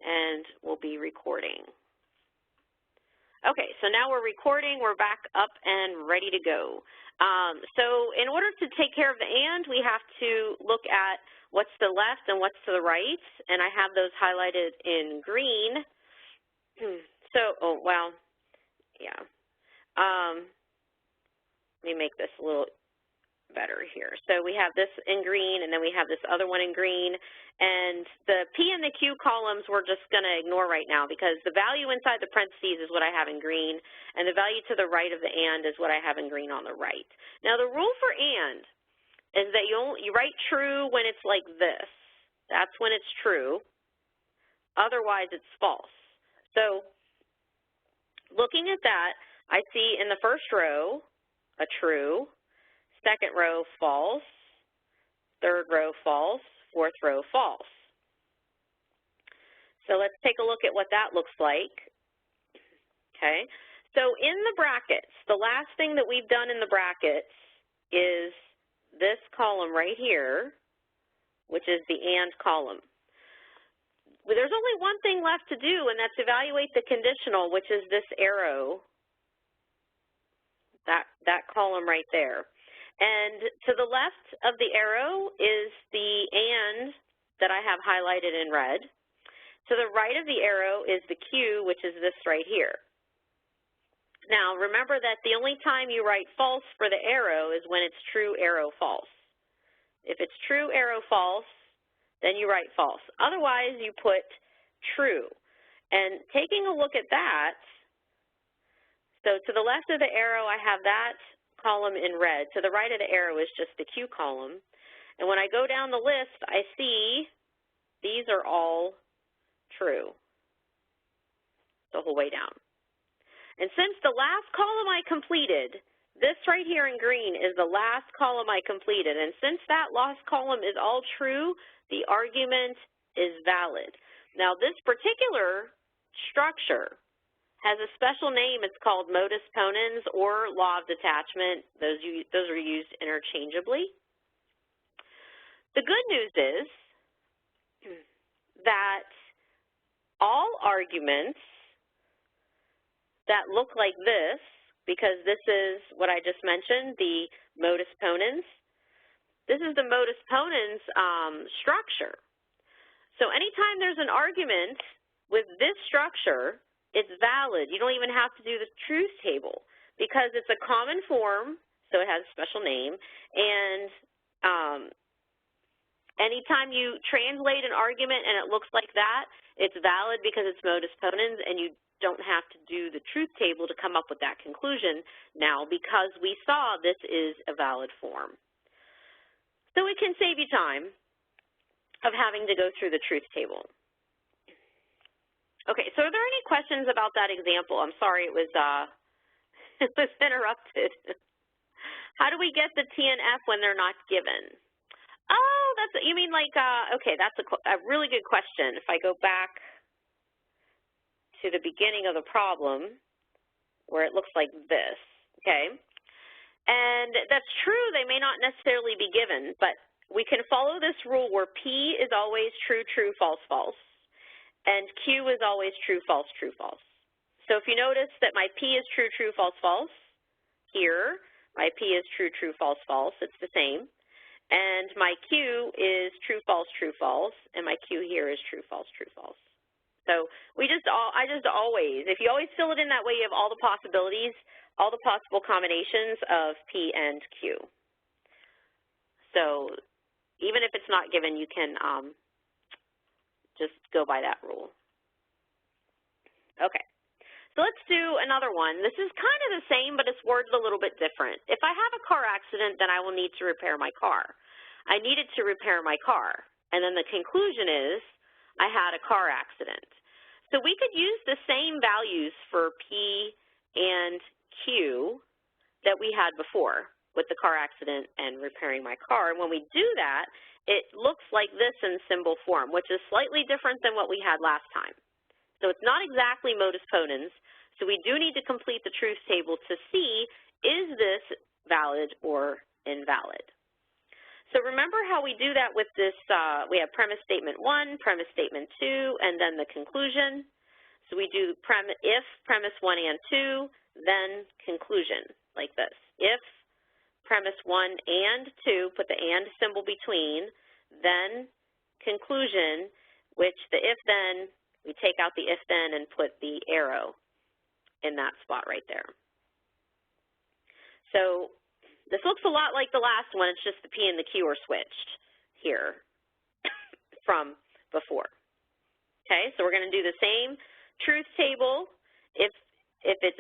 and we'll be recording. Okay, so now we're recording. We're back up and ready to go. So in order to take care of the and, we have to look at what's to the left and what's to the right, and I have those highlighted in green. So, yeah. Let me make this a little better here. So we have this in green, and then we have this other one in green. And the P and the Q columns we're just going to ignore right now because the value inside the parentheses is what I have in green, and the value to the right of the and is what I have in green on the right. Now the rule for and is that you write true when it's like this. That's when it's true. Otherwise it's false. So looking at that, I see in the first row a true, second row false, third row false, fourth row false. So let's take a look at what that looks like. Okay, so in the brackets, the last thing that we've done in the brackets is this column right here, which is the and column. There's only one thing left to do, and that's evaluate the conditional, which is this arrow, that column right there. And to the left of the arrow is the and that I have highlighted in red. To the right of the arrow is the Q, which is this right here. Now, remember that the only time you write false for the arrow is when it's true arrow false. If it's true arrow false, then you write false. Otherwise, you put true. And taking a look at that, so to the left of the arrow, I have that column in red. To the right of the arrow is just the Q column. And when I go down the list, I see these are all true the whole way down. And since the last column I completed, this right here in green is the last column I completed. And since that last column is all true, the argument is valid. Now, this particular structure has a special name. It's called modus ponens or law of detachment. Those are used interchangeably. The good news is that all arguments that look like this, because this is what I just mentioned, the modus ponens, this is the modus ponens structure. So anytime there's an argument with this structure, it's valid. You don't even have to do the truth table because it's a common form, so it has a special name. And anytime you translate an argument and it looks like that, it's valid because it's modus ponens, and you don't have to do the truth table to come up with that conclusion now because we saw this is a valid form. So it can save you time of having to go through the truth table. Okay, so are there any questions about that example? I'm sorry it was it was interrupted. How do we get the T and F when they're not given? Oh, you mean like, okay, that's a really good question. If I go back to the beginning of the problem where it looks like this, okay? And that's true, they may not necessarily be given, but we can follow this rule where P is always true, true, false, false. And Q is always true, false, true, false. So if you notice that my P is true, true, false, false, here, my P is true, true, false, false, it's the same. And my Q is true, false, true, false, and my Q here is true, false, true, false. So I just always, if you always fill it in that way, you have all the possibilities, all the possible combinations of P and Q. So even if it's not given, you can just go by that rule. Okay, so let's do another one. This is kind of the same, but it's worded a little bit different. If I have a car accident, then I will need to repair my car. I needed to repair my car, and then the conclusion is I had a car accident. So we could use the same values for P and Q that we had before with the car accident and repairing my car. And when we do that, it looks like this in symbol form, which is slightly different than what we had last time. So it's not exactly modus ponens, so we do need to complete the truth table to see, is this valid or invalid? So remember how we do that with this, we have premise statement 1, premise statement 2, and then the conclusion. So we do if premise 1 and 2, then conclusion, like this. If premise 1 and 2, put the and symbol between, then conclusion, which the if-then, we take out the if-then and put the arrow in that spot right there. So this looks a lot like the last one. It's just the P and the Q are switched here from before. Okay, so we're going to do the same truth table. If it's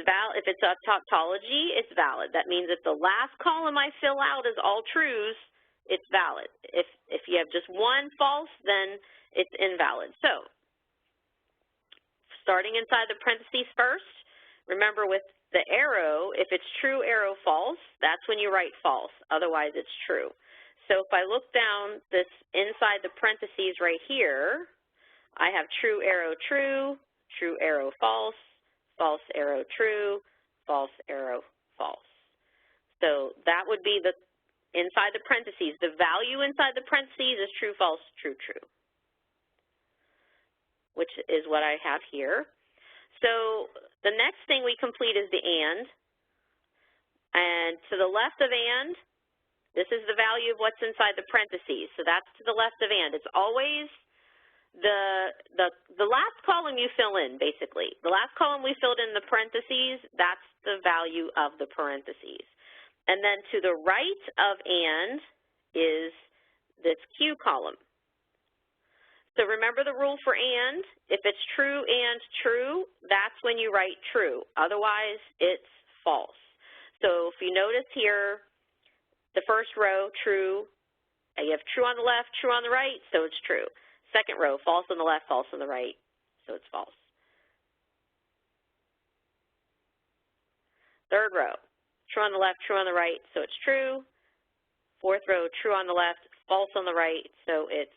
a tautology, it's valid. That means if the last column I fill out is all truths, it's valid. If you have just one false, then it's invalid. So starting inside the parentheses first, remember with the arrow, if it's true, arrow, false, that's when you write false. Otherwise, it's true. So if I look down this inside the parentheses right here, I have true arrow, false, false arrow, true, false arrow, false. So that would be the inside the parentheses. The value inside the parentheses is true, false, true, true, which is what I have here. So the next thing we complete is the and to the left of and, this is the value of what's inside the parentheses. So that's to the left of and. It's always the last column you fill in, basically. The last column we filled in the parentheses, that's the value of the parentheses. And then to the right of and is this Q column. So remember the rule for and. If it's true and true, that's when you write true. Otherwise, it's false. So if you notice here, the first row, true. You have true on the left, true on the right, so it's true. Second row, false on the left, false on the right, so it's false. Third row, true on the left, true on the right, so it's true. Fourth row, true on the left, false on the right, so it's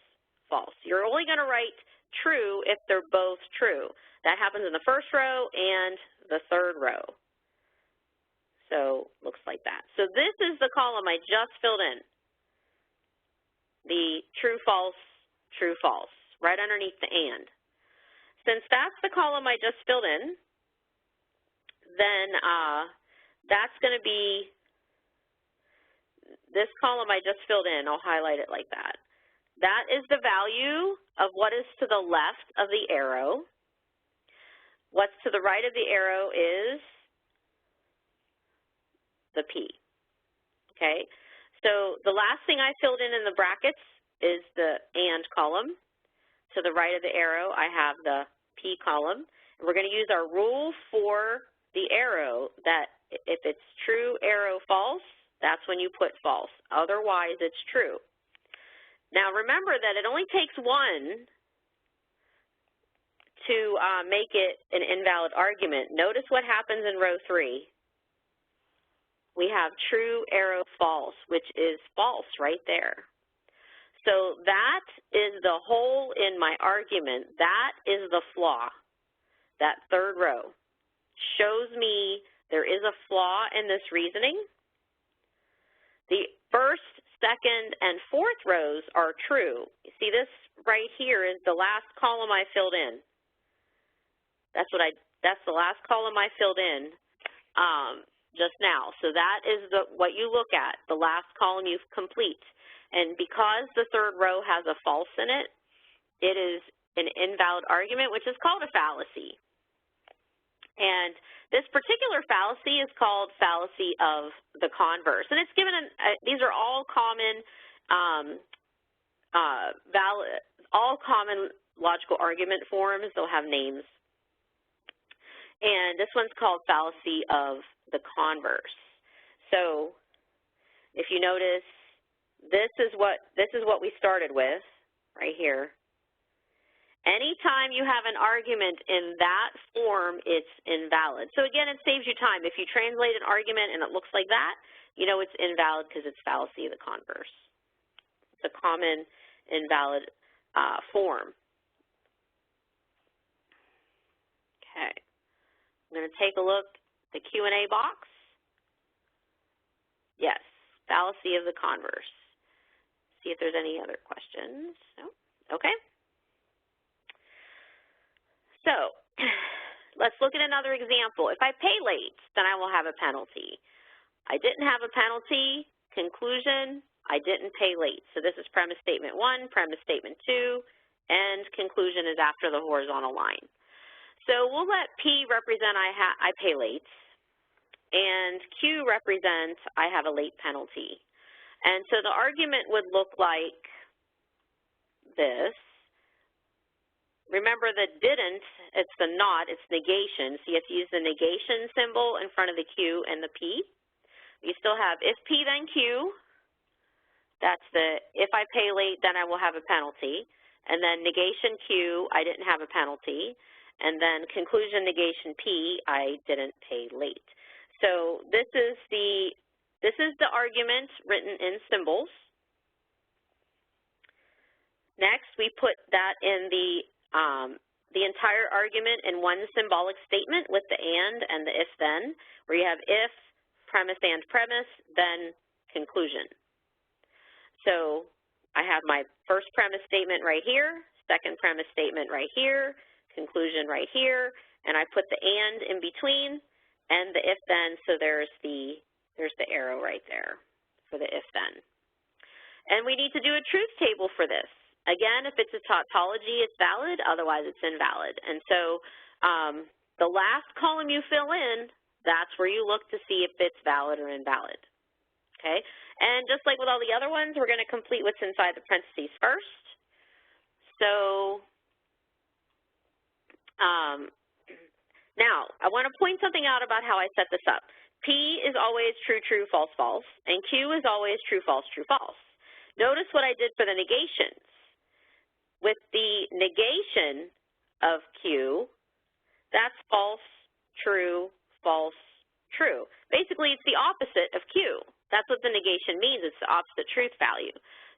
false. You're only going to write true if they're both true. That happens in the first row and the third row. So looks like that. So this is the column I just filled in. The true, false, right underneath the and. Since that's the column I just filled in, then that's going to be this column I just filled in. I'll highlight it like that. That is the value of what is to the left of the arrow. What's to the right of the arrow is the P. Okay? So the last thing I filled in the brackets is the and column. To the right of the arrow, I have the P column. And we're going to use our rule for the arrow that if it's true, arrow, false, that's when you put false. Otherwise, it's true. Now, remember that it only takes one to make it an invalid argument. Notice what happens in row 3. We have true, arrow, false, which is false right there. So that is the hole in my argument. That is the flaw. That third row shows me there is a flaw in this reasoning. The first, second, and fourth rows are true. You see this right here is the last column I filled in. That's the last column I filled in just now. So that is what you look at, the last column you complete. And because the third row has a false in it, it is an invalid argument, which is called a fallacy. And this particular fallacy is called fallacy of the converse. And it's given, these are all common, all common logical argument forms. They'll have names. And this one's called fallacy of the converse. So if you notice, this is what we started with right here. Anytime you have an argument in that form, it's invalid. So again, it saves you time. If you translate an argument and it looks like that, you know it's invalid because it's fallacy of the converse. It's a common invalid form. Okay. I'm going to take a look at the Q&A box. Yes, fallacy of the converse. see if there's any other questions. No? Okay. So let's look at another example. If I pay late, then I will have a penalty. I didn't have a penalty. Conclusion, I didn't pay late. So this is premise statement 1, premise statement 2, and conclusion is after the horizontal line. So we'll let P represent I pay late, and Q represents I have a late penalty. And so the argument would look like this. Remember the didn't, it's the not, it's negation. So you have to use the negation symbol in front of the Q and the P. You still have if P then Q, that's the if I pay late then I will have a penalty. And then negation Q, I didn't have a penalty. And then conclusion negation P, I didn't pay late. So this is the argument written in symbols. Next, we put that in the entire argument in one symbolic statement with the and the if then, where you have if, premise and premise, then conclusion. So I have my first premise statement right here, second premise statement right here, conclusion right here, and I put the and in between and the if then, so there's the arrow right there for the if then. And we need to do a truth table for this. Again, if it's a tautology, it's valid, otherwise it's invalid. And so the last column you fill in, that's where you look to see if it's valid or invalid. Okay? And just like with all the other ones, we're going to complete what's inside the parentheses first. So now, I want to point something out about how I set this up. P is always true, true, false, false, and Q is always true, false, true, false. Notice what I did for the negations. With the negation of Q, that's false, true, false, true. Basically, it's the opposite of Q. That's what the negation means. It's the opposite truth value.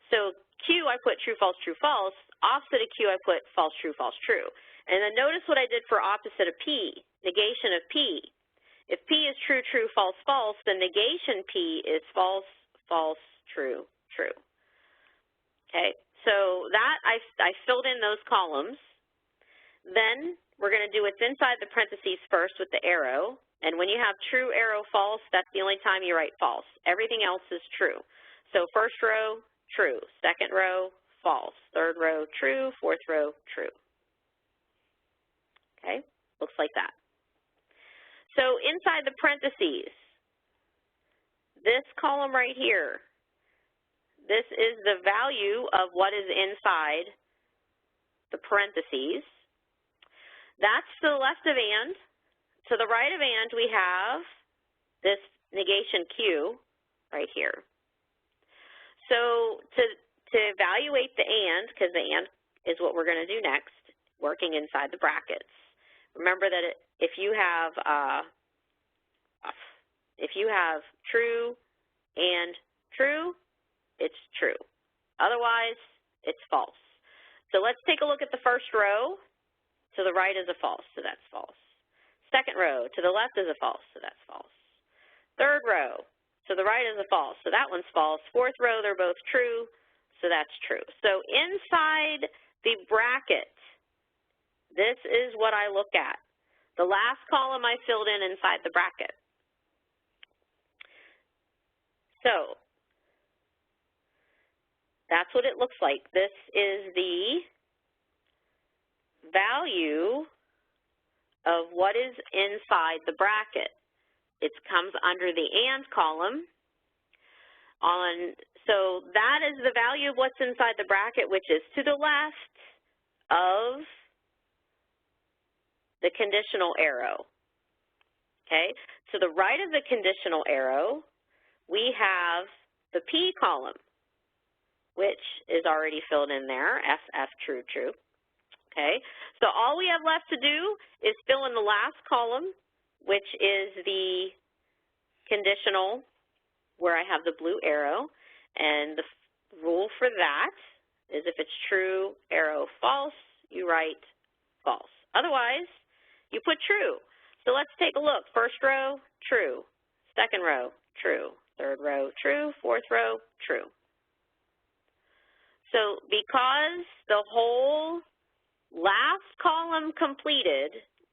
So Q, I put true, false, true, false. Opposite of Q, I put false, true, false, true. And then notice what I did for opposite of P, negation of P. If P is true, true, false, false, then negation P is false, false, true, true. Okay, so that I filled in those columns. Then we're going to do what's inside the parentheses first with the arrow. And when you have true, arrow, false, that's the only time you write false. Everything else is true. So first row, true. Second row, false. Third row, true. Fourth row, true. Okay, looks like that. So inside the parentheses, this column right here, this is the value of what is inside the parentheses. That's to the left of and. To the right of and, we have this negation Q right here. So to evaluate the and, because the and is what we're going to do next, working inside the brackets. Remember that if you have true and true, it's true. Otherwise, it's false. So let's take a look at the first row. To the right is a false, so that's false. Second row, to the left is a false, so that's false. Third row, to the right is a false, so that one's false. Fourth row, they're both true, so that's true. So inside the bracket, this is what I look at. The last column I filled in inside the bracket. So that's what it looks like. This is the value of what is inside the bracket. It comes under the and column. So that is the value of what's inside the bracket, which is to the left of the conditional arrow. Okay, to the right of the conditional arrow, we have the P column, which is already filled in there, SF, true, true. Okay, so all we have left to do is fill in the last column, which is the conditional, where I have the blue arrow, and the rule for that is if it's true, arrow, false, you write false. Otherwise, you put true. So let's take a look. First row, true. Second row, true. Third row, true. Fourth row, true. So because the whole last column completed,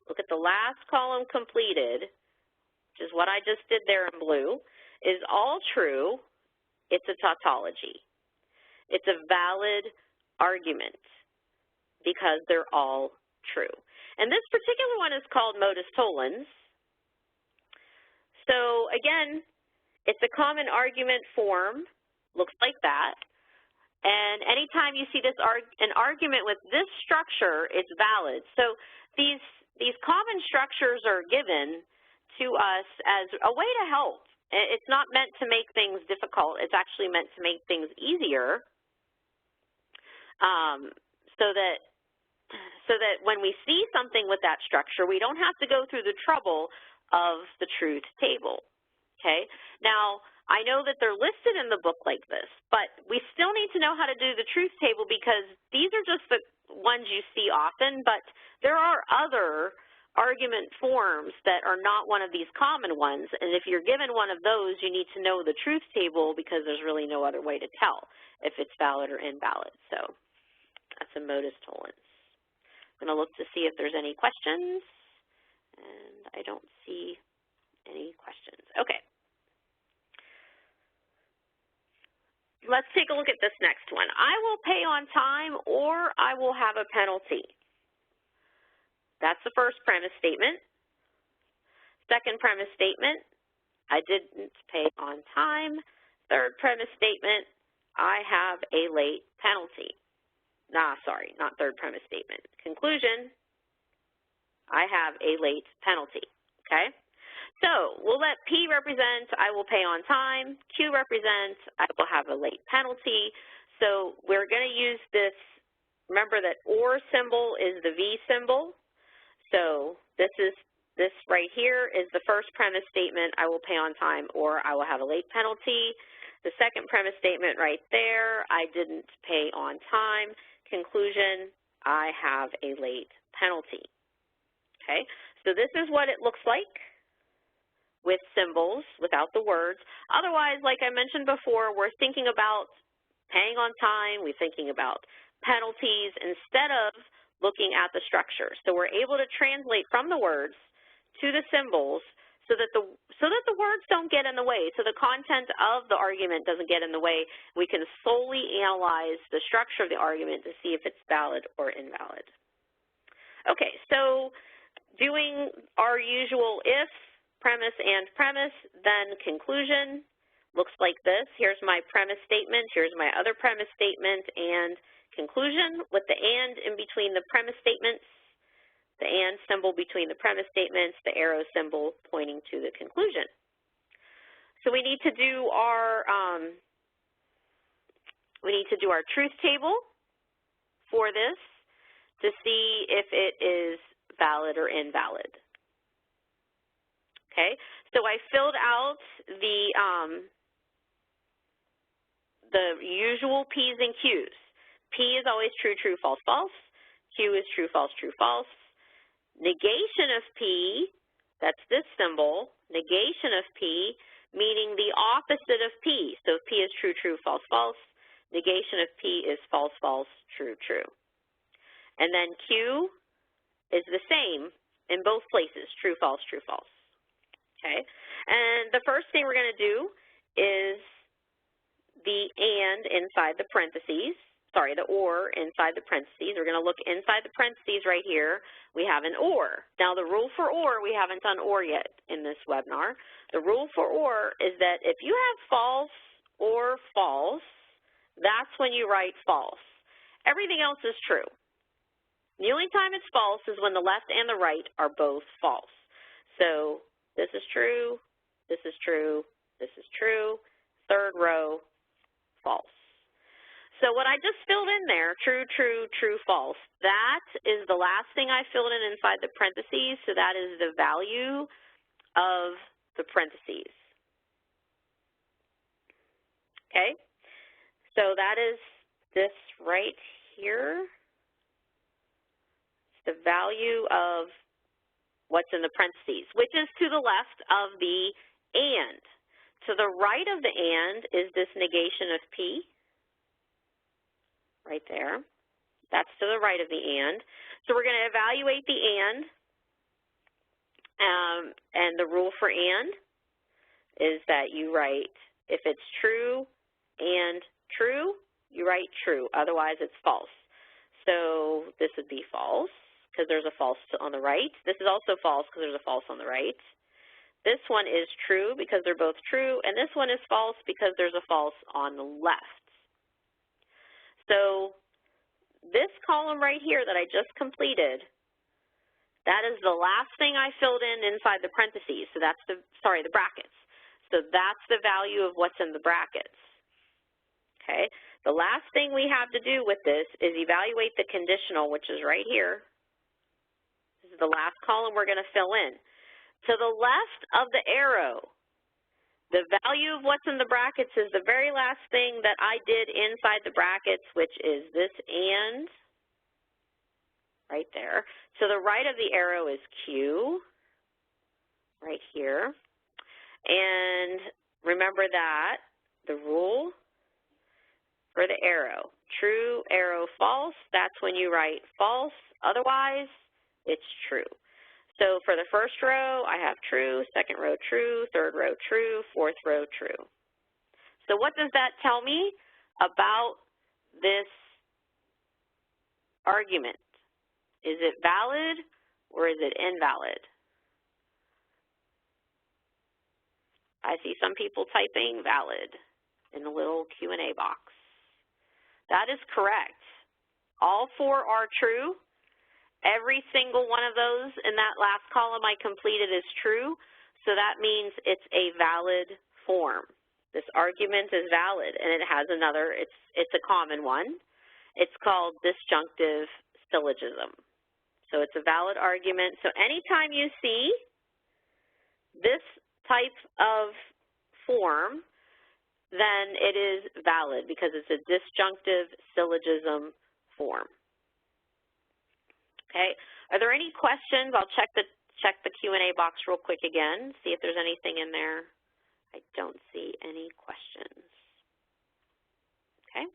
look at the last column completed, which is what I just did there in blue, is all true, it's a tautology. It's a valid argument because they're all true. And this particular one is called modus tollens. So again, it's a common argument form, looks like that. And anytime you see this an argument with this structure, it's valid. So these common structures are given to us as a way to help. It's not meant to make things difficult. It's actually meant to make things easier, so that when we see something with that structure, we don't have to go through the trouble of the truth table. Okay? Now, I know that they're listed in the book like this, but we still need to know how to do the truth table because these are just the ones you see often, but there are other argument forms that are not one of these common ones, and if you're given one of those, you need to know the truth table because there's really no other way to tell if it's valid or invalid. So that's a modus tollens. I'm going to look to see if there's any questions, and I don't see any questions. Okay. Let's take a look at this next one. I will pay on time or I will have a penalty. That's the first premise statement. Second premise statement, I didn't pay on time. Third premise statement, I have a late penalty. Sorry, not third premise statement. Conclusion, I have a late penalty, okay? So we'll let P represent I will pay on time, Q represent I will have a late penalty. So we're going to use this, remember that OR symbol is the V symbol. So this right here is the first premise statement, I will pay on time or I will have a late penalty. The second premise statement right there, I didn't pay on time. Conclusion, I have a late penalty. Okay, so this is what it looks like with symbols, without the words. Otherwise, like I mentioned before, we're thinking about paying on time, we're thinking about penalties instead of looking at the structure. So we're able to translate from the words to the symbols so that the words don't get in the way, so the content of the argument doesn't get in the way. We can solely analyze the structure of the argument to see if it's valid or invalid. Okay, so doing our usual if, premise and premise, then conclusion looks like this. Here's my premise statement, here's my other premise statement, and conclusion with the and in between the premise statements, the and symbol between the premise statements, the arrow symbol pointing to the conclusion. So we need to do our truth table for this to see if it is valid or invalid. Okay, so I filled out the usual P's and Q's. P is always true, true, false, false. Q is true, false, true, false. Negation of P, that's this symbol, negation of P, meaning the opposite of P. So if P is true, true, false, false, negation of P is false, false, true, true. And then Q is the same in both places, true, false, true, false. Okay, and the first thing we're going to do is the and inside the parentheses, the or inside the parentheses. We're going to look inside the parentheses right here. We have an or. Now the rule for or, we haven't done or yet in this webinar. The rule for or is that if you have false or false, that's when you write false. Everything else is true. The only time it's false is when the left and the right are both false. So this is true, this is true, this is true, third row, false. So what I just filled in there, true, true, true, false, that is the last thing I filled in inside the parentheses, so that is the value of the parentheses. Okay, so that is this right here. It's the value of what's in the parentheses, which is to the left of the and. To the right of the and is this negation of P. right there. That's to the right of the and. So we're going to evaluate the and the rule for and is that you write, if it's true and true, you write true. Otherwise, it's false. So this would be false because there's a false on the right. This is also false because there's a false on the right. This one is true because they're both true, and this one is false because there's a false on the left. So this column right here that I just completed, that is the last thing I filled in inside the parentheses. So that's the brackets. So that's the value of what's in the brackets. Okay. The last thing we have to do with this is evaluate the conditional, which is right here. This is the last column we're going to fill in. To the left of the arrow, the value of what's in the brackets is the very last thing that I did inside the brackets, which is this and right there. To the right of the arrow is Q, right here. And remember that the rule for the arrow, true, arrow, false, that's when you write false. Otherwise, it's true. So for the first row, I have true, second row true, third row true, fourth row true. So what does that tell me about this argument? Is it valid or is it invalid? I see some people typing valid in the little Q&A box. That is correct. All four are true. Every single one of those in that last column I completed is true, so that means it's a valid form. This argument is valid, and it has another, it's a common one. It's called disjunctive syllogism. So it's a valid argument. So anytime you see this type of form, then it is valid because it's a disjunctive syllogism form. Okay, are there any questions? I'll check the Q&A box real quick again, see if there's anything in there. I don't see any questions. Okay.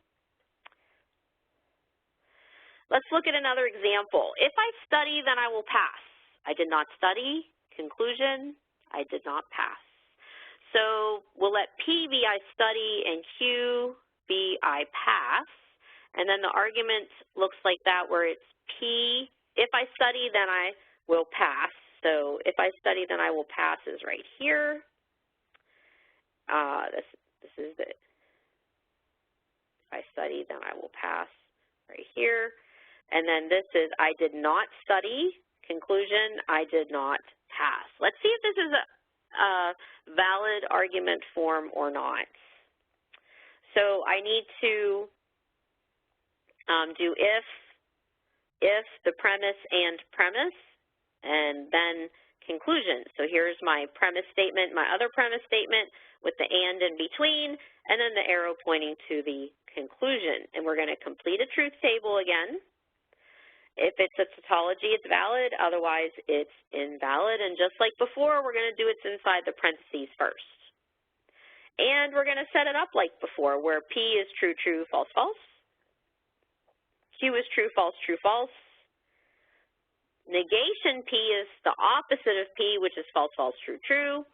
Let's look at another example. If I study, then I will pass. I did not study. Conclusion, I did not pass. So we'll let P be I study and Q be I pass. And then the argument looks like that where it's P, if I study, then I will pass. So if I study, then I will pass is right here. This is the, if I study, then I will pass right here. And then this is I did not study. Conclusion, I did not pass. Let's see if this is a valid argument form or not. So I need to do if, the premise, and then conclusion. So here's my premise statement, my other premise statement with the and in between, and then the arrow pointing to the conclusion. And we're going to complete a truth table again. If it's a tautology, it's valid. Otherwise, it's invalid. And just like before, we're going to do it inside the parentheses first. And we're going to set it up like before, where P is true, true, false, false. Q is true, false, true, false. Negation P is the opposite of P, which is false, false, true, true.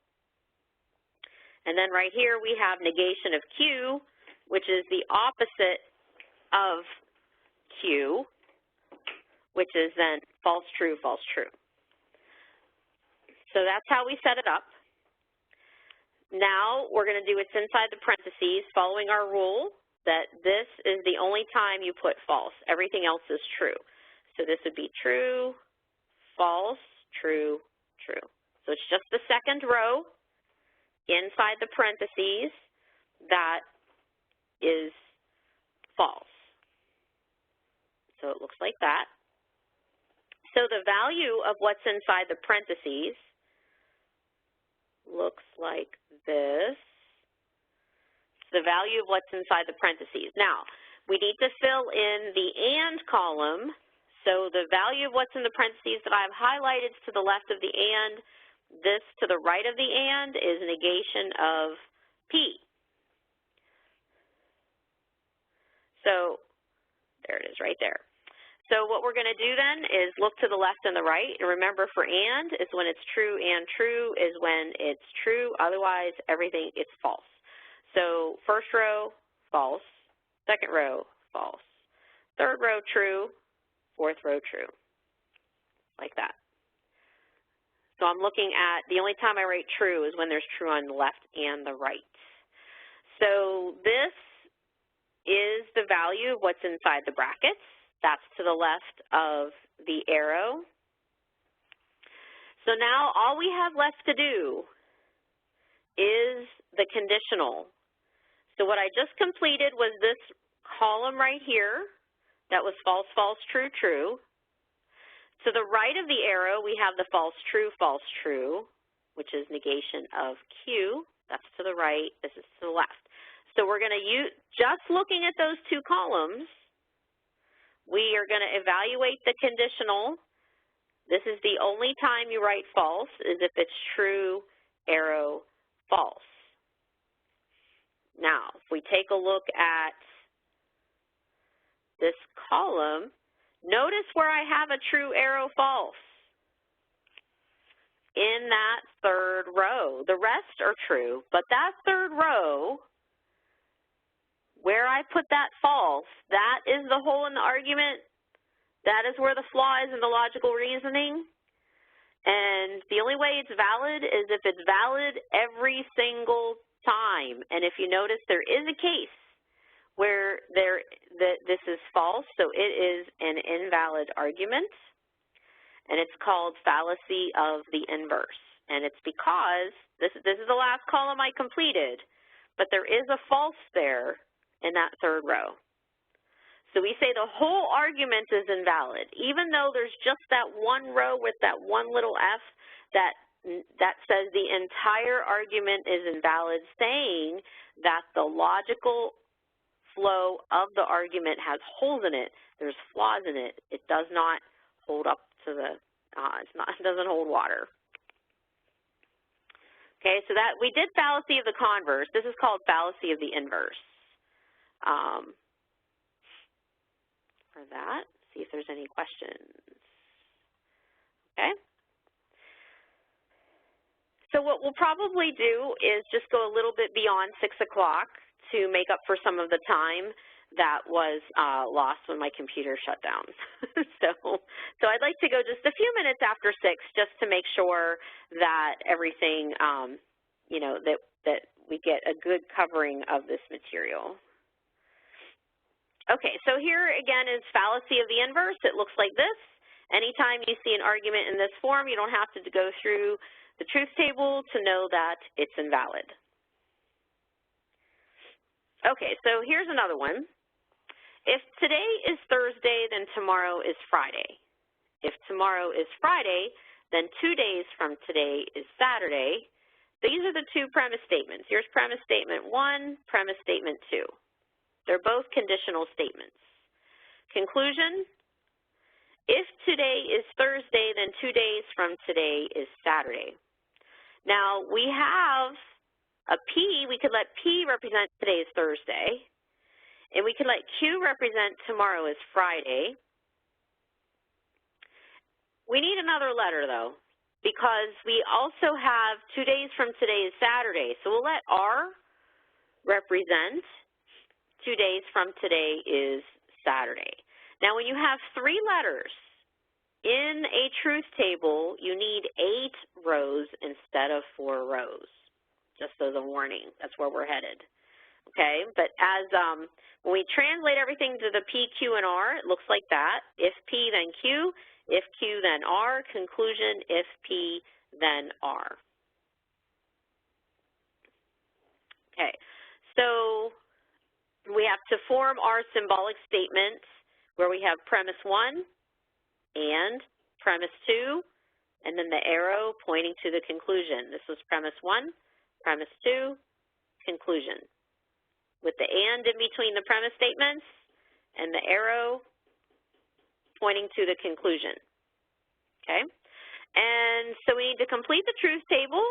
And then right here we have negation of Q, which is the opposite of Q, which is then false, true, false, true. So that's how we set it up. Now we're going to do it inside the parentheses, following our rule that this is the only time you put false. Everything else is true. So this would be true, false, true, true. So it's just the second row inside the parentheses that is false. So it looks like that. So the value of what's inside the parentheses looks like this. The value of what's inside the parentheses. Now, we need to fill in the and column. So the value of what's in the parentheses that I've highlighted to the left of the and, this to the right of the and is negation of P. So There it is right there. So what we're going to do then is look to the left and the right. And remember, for and is when it's true, and true is when it's true. Otherwise, everything is false. So first row, false. Second row, false. Third row, true. Fourth row, true. Like that. So I'm looking at, the only time I write true is when there's true on the left and the right. So this is the value of what's inside the brackets. That's to the left of the arrow. So now all we have left to do is the conditional. So what I just completed was this column right here that was false, false, true, true. To the right of the arrow, we have the false, true, which is negation of Q. That's to the right. This is to the left. So we're going to use, just looking at those two columns, we are going to evaluate the conditional. This is the only time you write false, is if it's true, arrow, false. Now, if we take a look at this column, notice where I have a true, arrow, false in that third row. The rest are true, but that third row, where I put that false, that is the hole in the argument. That is where the flaw is in the logical reasoning. And the only way it's valid is if it's valid every single time. And if you notice, there is a case where this is false, so it is an invalid argument. And it's called fallacy of the inverse. And it's because, this is the last column I completed, but there is a false there in that third row. So we say the whole argument is invalid, even though there's just that one row with that one little f that says the entire argument is invalid, saying that the logical flow of the argument has holes in it, there's flaws in it, it does not hold up to the, it doesn't hold water. Okay, so that we did fallacy of the converse. This is called fallacy of the inverse. For that, see if there's any questions. Okay. So what we'll probably do is just go a little bit beyond 6 o'clock to make up for some of the time that was lost when my computer shut down. So I'd like to go just a few minutes after 6 just to make sure that everything, you know, that we get a good covering of this material. Okay, so here again is fallacy of the inverse. It looks like this. Anytime you see an argument in this form, you don't have to go through the truth table to know that it's invalid. Okay, so here's another one. If today is Thursday, then tomorrow is Friday. If tomorrow is Friday, then 2 days from today is Saturday. These are the two premise statements. Here's premise statement 1, premise statement 2. They're both conditional statements. Conclusion, if today is Thursday, then 2 days from today is Saturday. Now, we have a P. We could let P represent today is Thursday, and we could let Q represent tomorrow is Friday. We need another letter, though, because we also have 2 days from today is Saturday. So we'll let R represent 2 days from today is Saturday. Now, when you have 3 letters in a truth table, you need 8 rows instead of 4 rows, just as a warning. That's where we're headed, okay? But as when we translate everything to the P, Q, and R, it looks like that. If P, then Q. If Q, then R. Conclusion, if P, then R. Okay, so we have to form our symbolic statements where we have premise 1 and premise 2, and then the arrow pointing to the conclusion. This was premise 1, premise 2, conclusion, with the and in between the premise statements and the arrow pointing to the conclusion. Okay? And so we need to complete the truth table.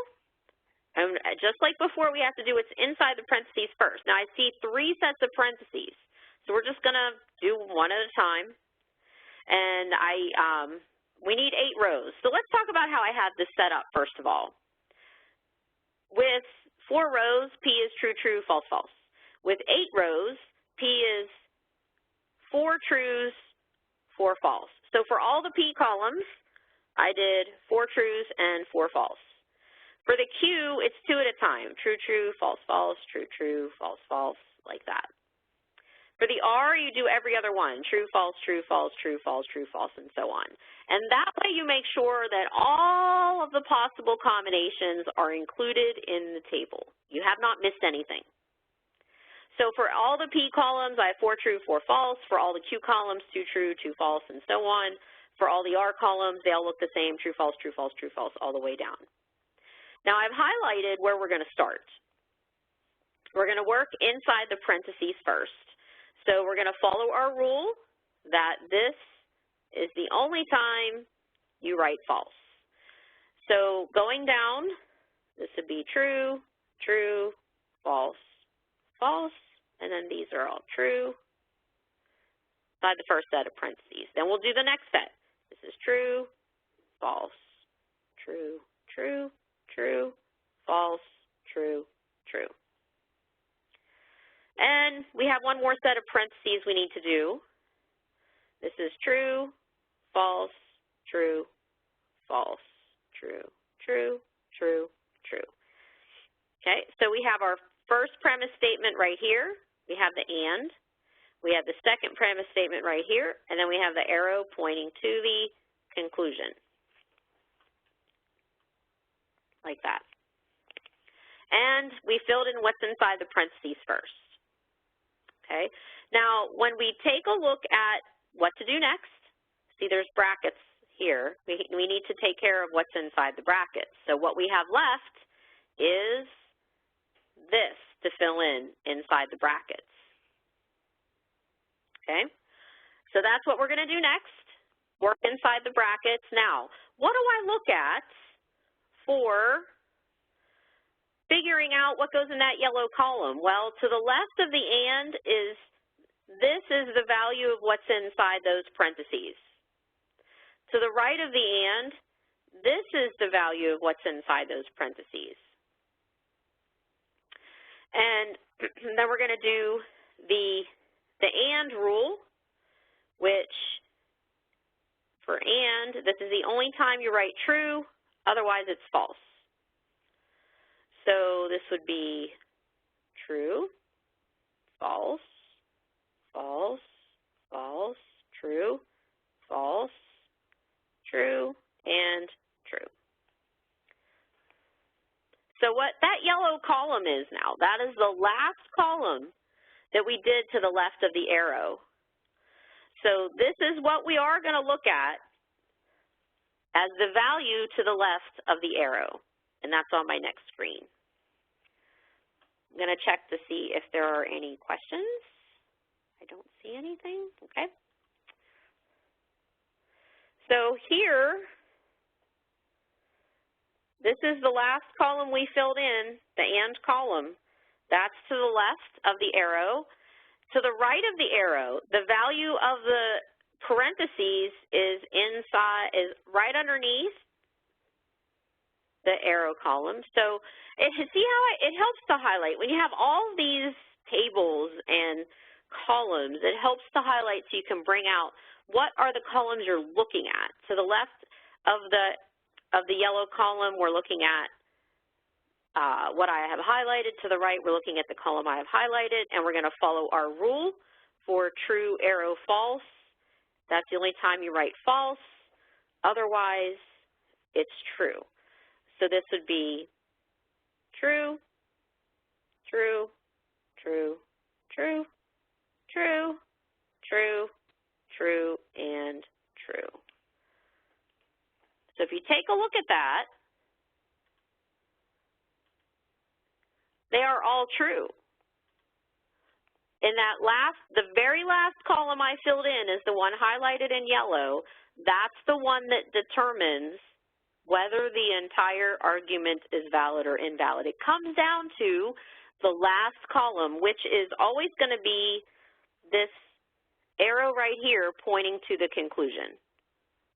And just like before, we have to do what's inside the parentheses first. Now, I see 3 sets of parentheses. So we're just going to do one at a time. And we need 8 rows. So let's talk about how I had this set up, first of all. With 4 rows, P is true, true, false, false. With 8 rows, P is 4 trues, 4 false. So for all the P columns, I did 4 trues and 4 false. For the Q, it's 2 at a time. True, true, false, false, true, true, false, false, like that. For the R, you do every other one. True, false, true, false, true, false, true, false, and so on. And that way you make sure that all of the possible combinations are included in the table. You have not missed anything. So for all the P columns, I have 4 true, 4 false. For all the Q columns, 2 true, 2 false, and so on. For all the R columns, they all look the same, true, false, true, false, true, false, all the way down. Now I've highlighted where we're going to start. We're going to work inside the parentheses first. So we're going to follow our rule that this is the only time you write false. So going down, this would be true, true, false, false, and then these are all true by the first set of parentheses. Then we'll do the next set. This is true, false, true, true, true, false, true, true. And we have one more set of parentheses we need to do. This is true, false, true, false, true, true, true, true. Okay, so we have our first premise statement right here. We have the and. We have the second premise statement right here, and then we have the arrow pointing to the conclusion, like that. And we filled in what's inside the parentheses first. Okay. Now, when we take a look at what to do next, see there's brackets here. We need to take care of what's inside the brackets. So what we have left is this to fill in inside the brackets. Okay. So that's what we're going to do next, work inside the brackets. Now, what do I look at for figuring out what goes in that yellow column? Well, to the left of the and this is the value of what's inside those parentheses. To the right of the and, this is the value of what's inside those parentheses. And then we're going to do the and rule, which for and, this is the only time you write true, otherwise it's false. So this would be true, false, false, false, true, false, true, and true. So what that yellow column is now, that is the last column that we did to the left of the arrow. So this is what we are going to look at as the value to the left of the arrow, and that's on my next screen. I'm going to check to see if there are any questions. I don't see anything. Okay. So here, this is the last column we filled in, the and column. That's to the left of the arrow. To the right of the arrow, the value of the parentheses is right underneath the arrow column. So see how it helps to highlight. When you have all these tables and columns, it helps to highlight so you can bring out what are the columns you're looking at. To the left of the yellow column, we're looking at what I have highlighted. To the right, we're looking at the column I have highlighted, and we're going to follow our rule for true, arrow, false. That's the only time you write false. Otherwise, it's true. So this would be true, true, true, true, true, true, true, and true. So if you take a look at that, they are all true. In that the very last column I filled in is the one highlighted in yellow. That's the one that determines whether the entire argument is valid or invalid. It comes down to the last column, which is always going to be this arrow right here pointing to the conclusion.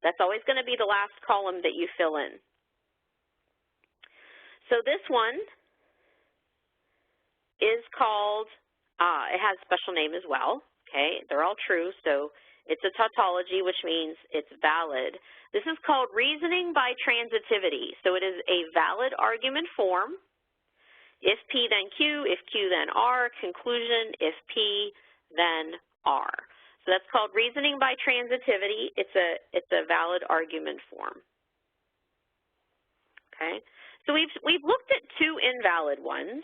That's always going to be the last column that you fill in. So this one is called, it has a special name as well, okay? They're all true, so it's a tautology, which means it's valid. This is called reasoning by transitivity. So it is a valid argument form. If P, then Q. If Q, then R. Conclusion, if P, then R. So that's called reasoning by transitivity. It's a valid argument form. Okay? So we've looked at two invalid ones.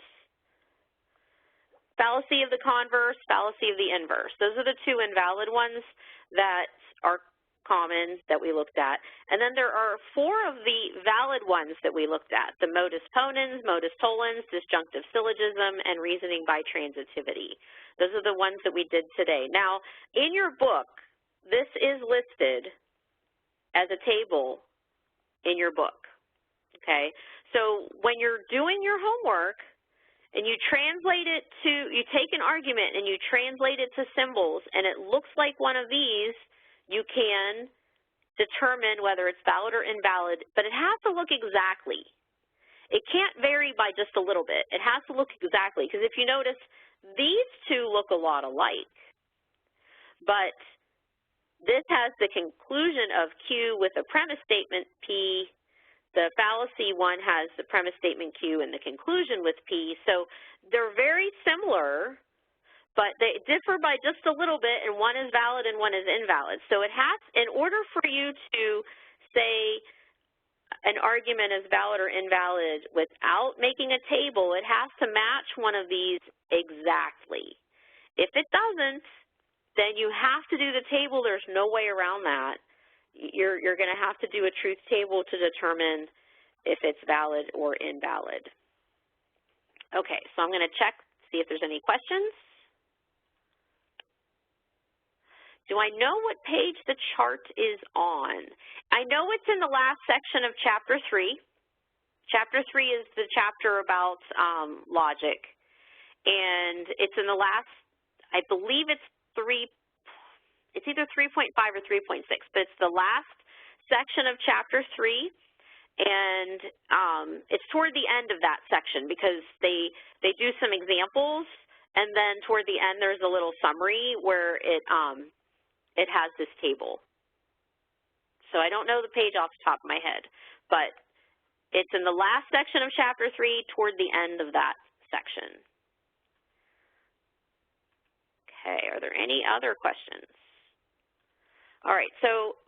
Fallacy of the converse, fallacy of the inverse. Those are the two invalid ones that are common that we looked at. And then there are four of the valid ones that we looked at, the modus ponens, modus tollens, disjunctive syllogism, and reasoning by transitivity. Those are the ones that we did today. Now, in your book, this is listed as a table in your book, okay? So when you're doing your homework, and you translate it to, you take an argument and you translate it to symbols, and it looks like one of these, you can determine whether it's valid or invalid, but it has to look exactly. It can't vary by just a little bit. It has to look exactly, because if you notice, these two look a lot alike, but this has the conclusion of Q with a premise statement P. The fallacy one has the premise statement Q and the conclusion with P. So they're very similar, but they differ by just a little bit, and one is valid and one is invalid. So it has, in order for you to say an argument is valid or invalid without making a table, it has to match one of these exactly. If it doesn't, then you have to do the table. There's no way around that. You're going to have to do a truth table to determine if it's valid or invalid. Okay, so I'm going to check, see if there's any questions. Do I know what page the chart is on? I know it's in the last section of Chapter 3. Chapter 3 is the chapter about logic, and it's in the last, I believe it's either 3.5 or 3.6, but it's the last section of Chapter 3, and it's toward the end of that section because they do some examples, and then toward the end there's a little summary where it has this table. So I don't know the page off the top of my head, but it's in the last section of Chapter 3 toward the end of that section. Okay, are there any other questions? All right, so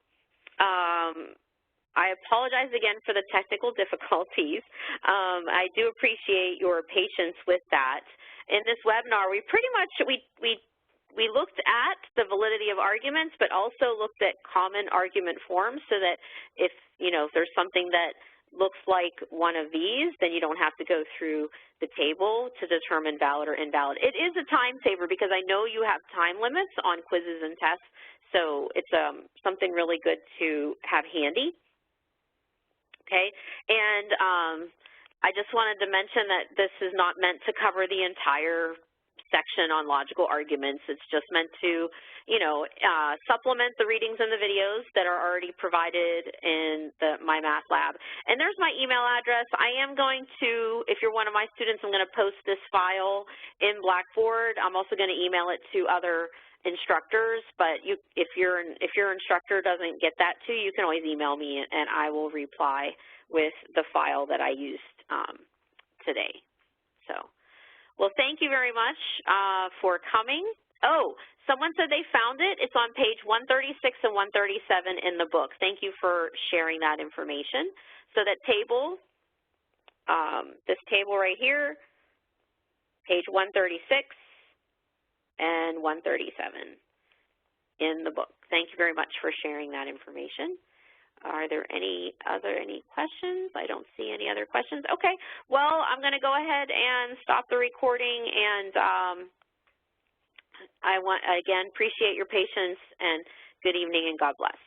I apologize again for the technical difficulties. I do appreciate your patience with that. In this webinar, we pretty much, we looked at the validity of arguments, but also looked at common argument forms so that if there's something that looks like one of these, then you don't have to go through the table to determine valid or invalid. It is a time saver because I know you have time limits on quizzes and tests, so it's something really good to have handy. Okay, and I just wanted to mention that this is not meant to cover the entire section on logical arguments. It's just meant to, supplement the readings and the videos that are already provided in the MyMathLab. And there's my email address. I am going to, if you're one of my students, I'm going to post this file in Blackboard. I'm also going to email it to other instructors, but if your instructor doesn't get that to you, you can always email me and I will reply with the file that I used today. So, well, thank you very much for coming. Oh, someone said they found it. It's on page 136 and 137 in the book. Thank you for sharing that information. So that table, this table right here, page 136 and 137 in the book. Thank you very much for sharing that information. Are there any questions? I don't see any other questions. Okay, well, I'm going to go ahead and stop the recording, and I want, again, appreciate your patience, and good evening and God bless.